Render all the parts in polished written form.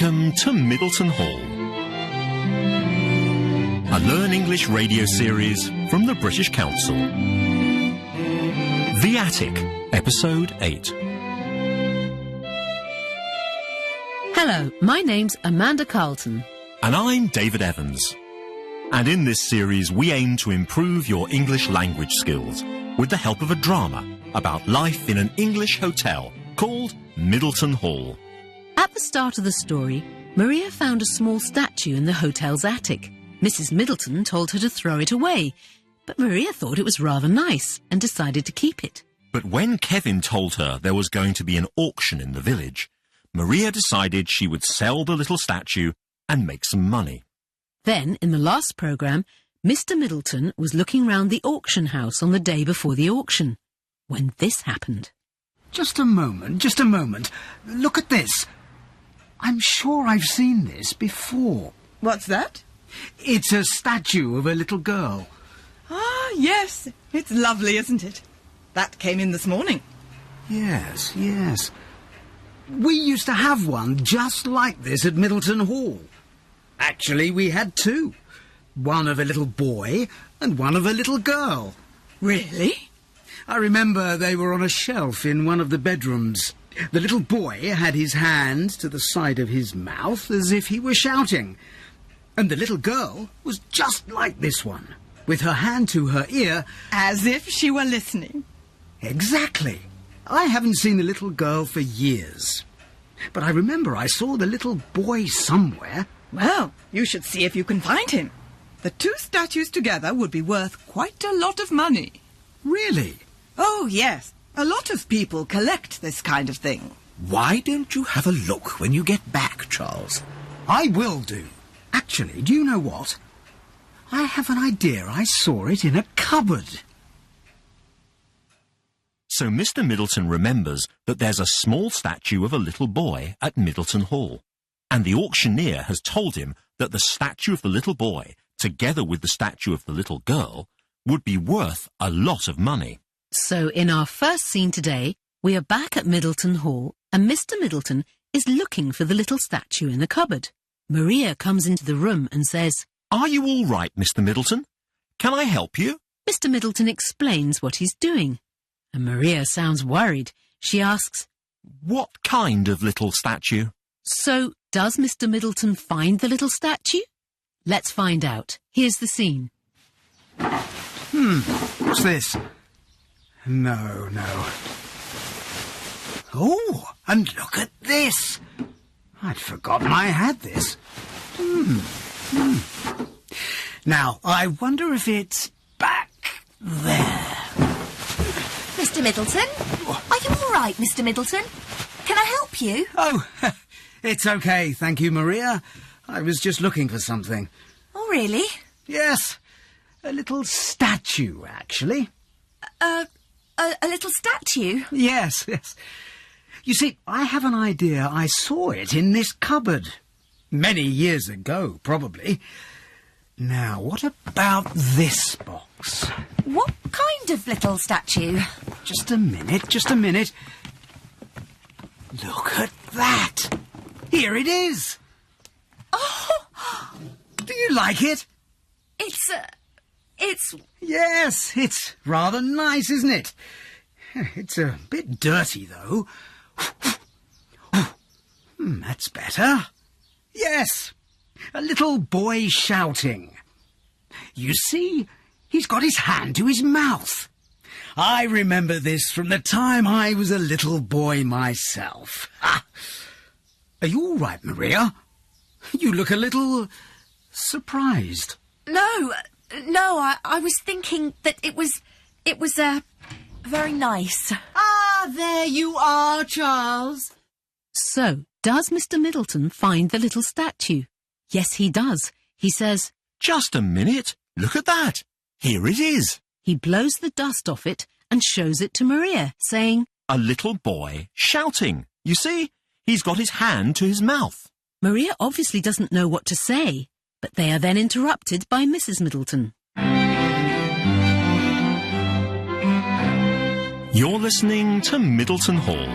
Welcome to Middleton Hall, a Learn English radio series from the British Council. The Attic, Episode 8. Hello, my name's Amanda Carlton. And I'm David Evans. And in this series we aim to improve your English language skills with the help of a drama about life in an English hotel called Middleton Hall. At the start of the story, Maria found a small statue in the hotel's attic. Mrs. Middleton told her to throw it away, but Maria thought it was rather nice and decided to keep it. But when Kevin told her there was going to be an auction in the village, Maria decided she would sell the little statue and make some money. Then, in the last programme, Mr. Middleton was looking round the auction house on the day before the auction, when this happened. Just a moment. Look at this. I'm sure I've seen this before. What's that? It's a statue of a little girl. Ah, yes. It's lovely, isn't it? That came in this morning. Yes. We used to have one just like this at Middleton Hall. Actually, we had two. One of a little boy and one of a little girl. Really? I remember they were on a shelf in one of the bedrooms. The little boy had his hand to the side of his mouth as if he were shouting. And the little girl was just like this one, with her hand to her ear. As if she were listening. Exactly. I haven't seen the little girl for years. But I remember I saw the little boy somewhere. Well, you should see if you can find him. The two statues together would be worth quite a lot of money. Really? Oh, yes. A lot of people collect this kind of thing. Why don't you have a look when you get back, Charles? I will do. Actually, do you know what? I have an idea. I saw it in a cupboard. So Mr. Middleton remembers that there's a small statue of a little boy at Middleton Hall. And the auctioneer has told him that the statue of the little boy, together with the statue of the little girl, would be worth a lot of money. So in our first scene today, we are back at Middleton Hall and Mr. Middleton is looking for the little statue in the cupboard. Maria comes into the room and says, "Are you all right, Mr. Middleton? Can I help you?" Mr. Middleton explains what he's doing. And Maria sounds worried. She asks, "What kind of little statue?" So, does Mr. Middleton find the little statue? Let's find out. Here's the scene. What's this? No. Oh, and look at this. I'd forgotten I had this. Now, I wonder if it's back there. Mr. Middleton? Are you all right, Mr. Middleton? Can I help you? Oh, it's okay, thank you, Maria. I was just looking for something. Oh, really? Yes, a little statue, actually. A little statue? Yes. You see, I have an idea. I saw it in this cupboard. Many years ago, probably. Now, what about this box? What kind of little statue? Just a minute. Look at that. Here it is. Oh! Do you like it? It's... Yes, it's rather nice, isn't it? It's a bit dirty, though. That's better. Yes, a little boy shouting. You see, he's got his hand to his mouth. I remember this from the time I was a little boy myself. Are you all right, Maria? You look a little surprised. No, I was thinking that it was very nice. Ah, there you are, Charles. So, does Mr. Middleton find the little statue? Yes, he does. He says, "Just a minute. Look at that. Here it is." He blows the dust off it and shows it to Maria, saying, "A little boy shouting. You see, he's got his hand to his mouth." Maria obviously doesn't know what to say, but they are then interrupted by Mrs. Middleton. You're listening to Middleton Hall,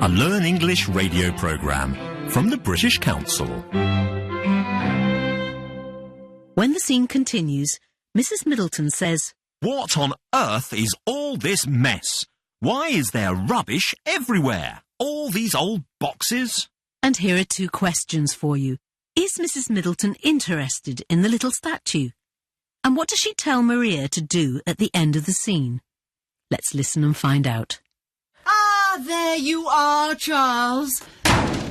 a Learn English radio programme from the British Council. When the scene continues, Mrs. Middleton says, What on earth is all this mess? Why is there rubbish everywhere? All these old boxes? and here are 2 questions for you. Is Mrs. Middleton interested in the little statue? And what does she tell Maria to do at the end of the scene? Let's listen and find out. Ah, there you are, Charles.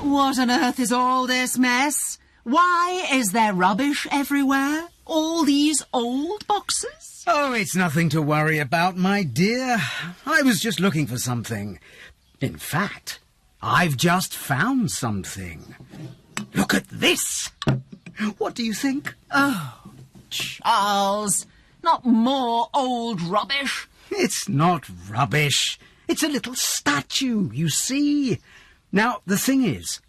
What on earth is all this mess? Why is there rubbish everywhere? All these old boxes? Oh, it's nothing to worry about, my dear. I was just looking for something. In fact, I've just found something. Look at this. What do you think? Oh, Charles, not more old rubbish. It's not rubbish. It's a little statue, you see. Now, the thing is,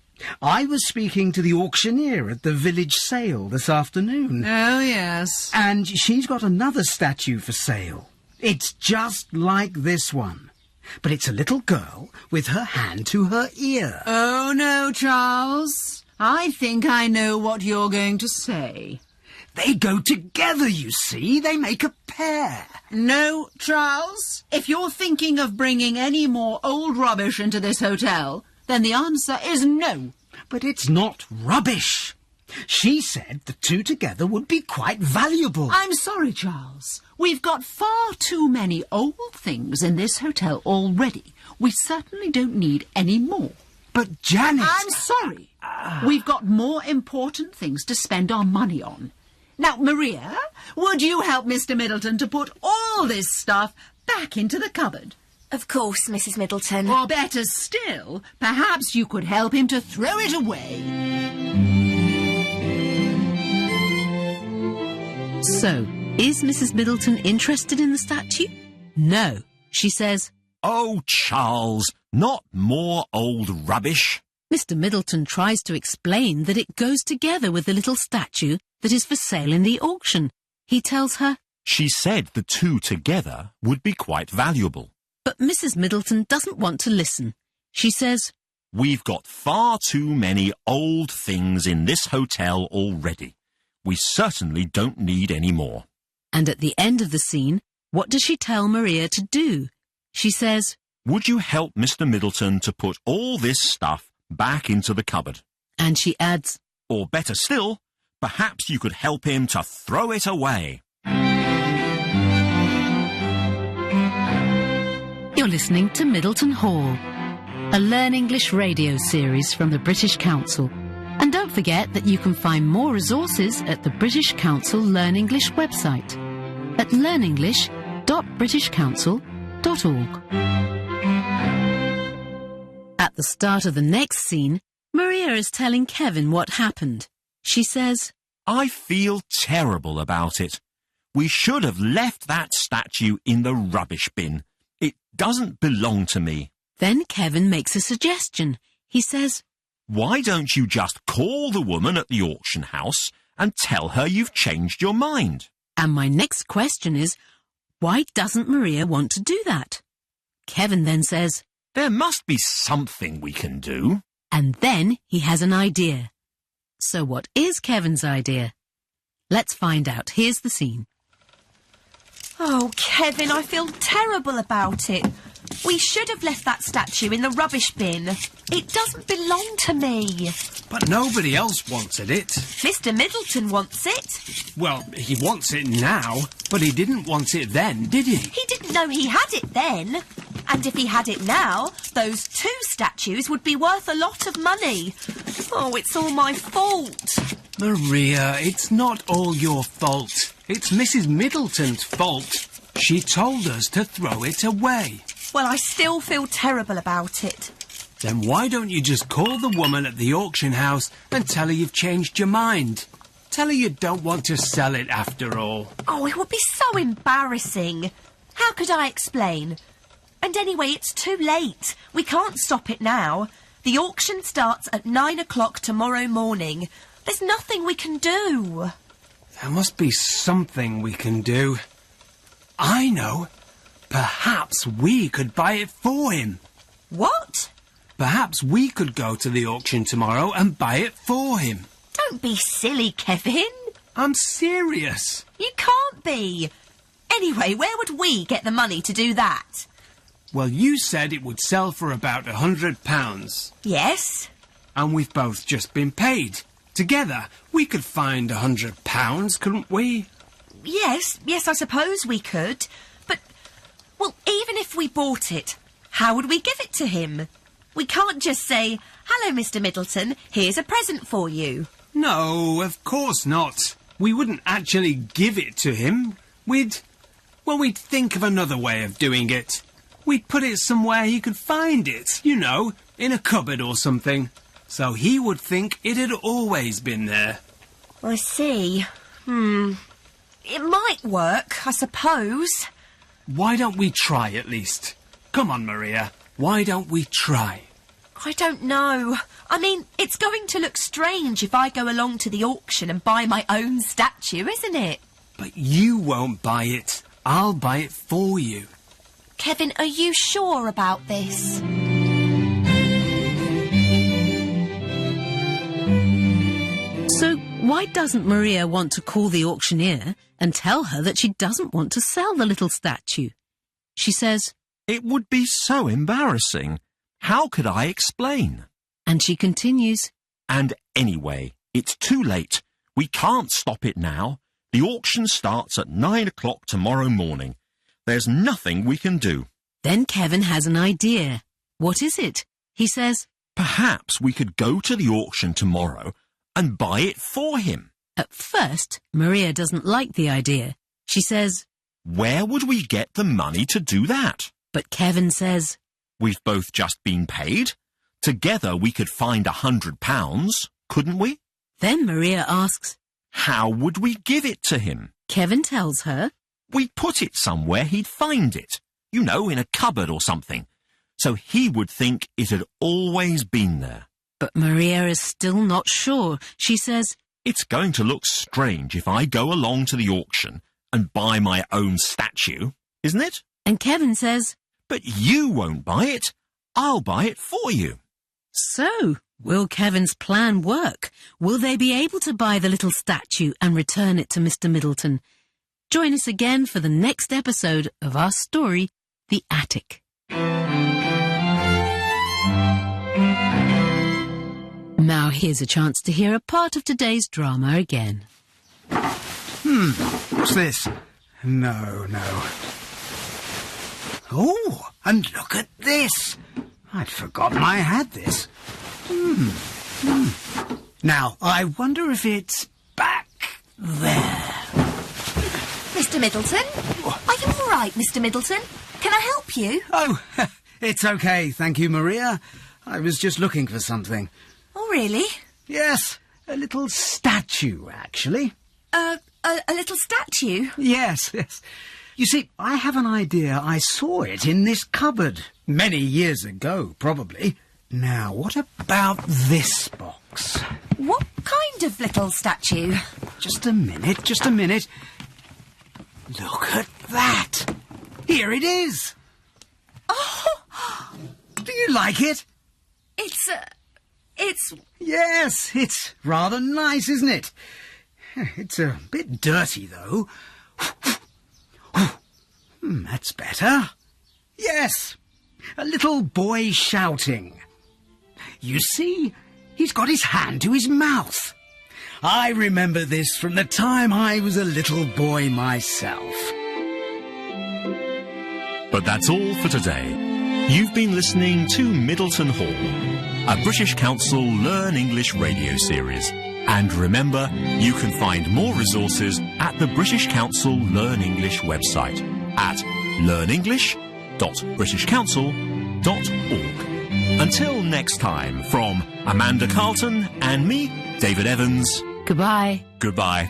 I was speaking to the auctioneer at the village sale this afternoon. Oh, yes. And she's got another statue for sale. It's just like this one. But it's a little girl with her hand to her ear. Oh, no, Charles. I think I know what you're going to say. They go together, you see. They make a pair. No, Charles. If you're thinking of bringing any more old rubbish into this hotel, then the answer is no. But it's not rubbish. She said the 2 together would be quite valuable. I'm sorry, Charles. We've got far too many old things in this hotel already. We certainly don't need any more. But Janet... I'm sorry. We've got more important things to spend our money on. Now, Maria, would you help Mr. Middleton to put all this stuff back into the cupboard? Of course, Mrs. Middleton. Or better still, perhaps you could help him to throw it away. So, is Mrs. Middleton interested in the statue? No. She says, Oh, Charles, not more old rubbish. Mr. Middleton tries to explain that it goes together with the little statue that is for sale in the auction. He tells her, She said the 2 together would be quite valuable. but Mrs. Middleton doesn't want to listen. She says, We've got far too many old things in this hotel already. We certainly don't need any more. and at the end of the scene, what does she tell Maria to do? She says, Would you help Mr. Middleton to put all this stuff back into the cupboard? and she adds, Or better still, perhaps you could help him to throw it away. You're listening to Middleton Hall, a Learn English radio series from the British Council. And don't forget that you can find more resources at the British Council Learn English website at learnenglish.britishcouncil.org. At the start of the next scene, Maria is telling Kevin what happened. She says, I feel terrible about it. We should have left that statue in the rubbish bin. It doesn't belong to me. Then Kevin makes a suggestion. He says, Why don't you just call the woman at the auction house and tell her you've changed your mind? and my next question is, why doesn't Maria want to do that? Kevin then says, There must be something we can do. and then he has an idea. So what is Kevin's idea? Let's find out. Here's the scene. Oh, Kevin, I feel terrible about it. We should have left that statue in the rubbish bin. It doesn't belong to me. But nobody else wanted it. Mr. Middleton wants it. Well, he wants it now, but he didn't want it then, did he? He didn't know he had it then. And if he had it now, those 2 statues would be worth a lot of money. Oh, it's all my fault. Maria, it's not all your fault. It's Mrs. Middleton's fault. She told us to throw it away. Well, I still feel terrible about it. Then why don't you just call the woman at the auction house and tell her you've changed your mind? Tell her you don't want to sell it after all. Oh, it would be so embarrassing. How could I explain? And anyway, it's too late. We can't stop it now. The auction starts at 9 o'clock tomorrow morning. There's nothing we can do. There must be something we can do. I know. Perhaps we could buy it for him. What? Perhaps we could go to the auction tomorrow and buy it for him. Don't be silly, Kevin. I'm serious. You can't be. Anyway, where would we get the money to do that? Well, you said it would sell for about £100. Yes. And we've both just been paid. Together, we could find £100, couldn't we? Yes, I suppose we could. But, well, even if we bought it, how would we give it to him? We can't just say, "Hello, Mr. Middleton, here's a present for you." No, of course not. We wouldn't actually give it to him. We'd think of another way of doing it. We'd put it somewhere he could find it, you know, in a cupboard or something. So he would think it had always been there. I see. It might work, I suppose. Why don't we try at least? Come on, Maria. Why don't we try? I don't know. I mean, it's going to look strange if I go along to the auction and buy my own statue, isn't it? But you won't buy it. I'll buy it for you. Kevin, are you sure about this? So why doesn't Maria want to call the auctioneer and tell her that she doesn't want to sell the little statue? She says, "It would be so embarrassing. How could I explain?" and she continues, "And anyway, it's too late. We can't stop it now. The auction starts at 9 o'clock tomorrow morning. There's nothing we can do." Then Kevin has an idea. What is it? He says, "Perhaps we could go to the auction tomorrow and buy it for him." At first, Maria doesn't like the idea. She says, "Where would we get the money to do that?" but Kevin says, "We've both just been paid. Together we could find £100, couldn't we?" Then Maria asks, "How would we give it to him?" Kevin tells her, "We'd put it somewhere he'd find it. You know, in a cupboard or something. So he would think it had always been there." but Maria is still not sure. She says, "It's going to look strange if I go along to the auction and buy my own statue, isn't it?" and Kevin says, "But you won't buy it. I'll buy it for you." so will Kevin's plan work? Will they be able to buy the little statue and return it to Mr. Middleton? Join us again for the next episode of our story, The Attic. Now here's a chance to hear a part of today's drama again. What's this? No. Oh, and look at this. I'd forgotten I had this. Now, I wonder if it's back there. Mr. Middleton? Are you all right, Mr. Middleton? Can I help you? Oh, it's okay, thank you, Maria. I was just looking for something. Oh, really? Yes, a little statue, actually. A little statue? Yes. You see, I have an idea. I saw it in this cupboard many years ago, probably. Now, what about this box? What kind of little statue? Just a minute. Look at that. Here it is. Oh! Do you like it? It's... Yes, it's rather nice, isn't it? It's a bit dirty, though. That's better. Yes, a little boy shouting. You see, he's got his hand to his mouth. I remember this from the time I was a little boy myself. But that's all for today. You've been listening to Middleton Hall, a British Council Learn English radio series. And remember, you can find more resources at the British Council Learn English website at learnenglish.britishcouncil.org. Until next time, from Amanda Carlton and me, David Evans. Goodbye. Goodbye.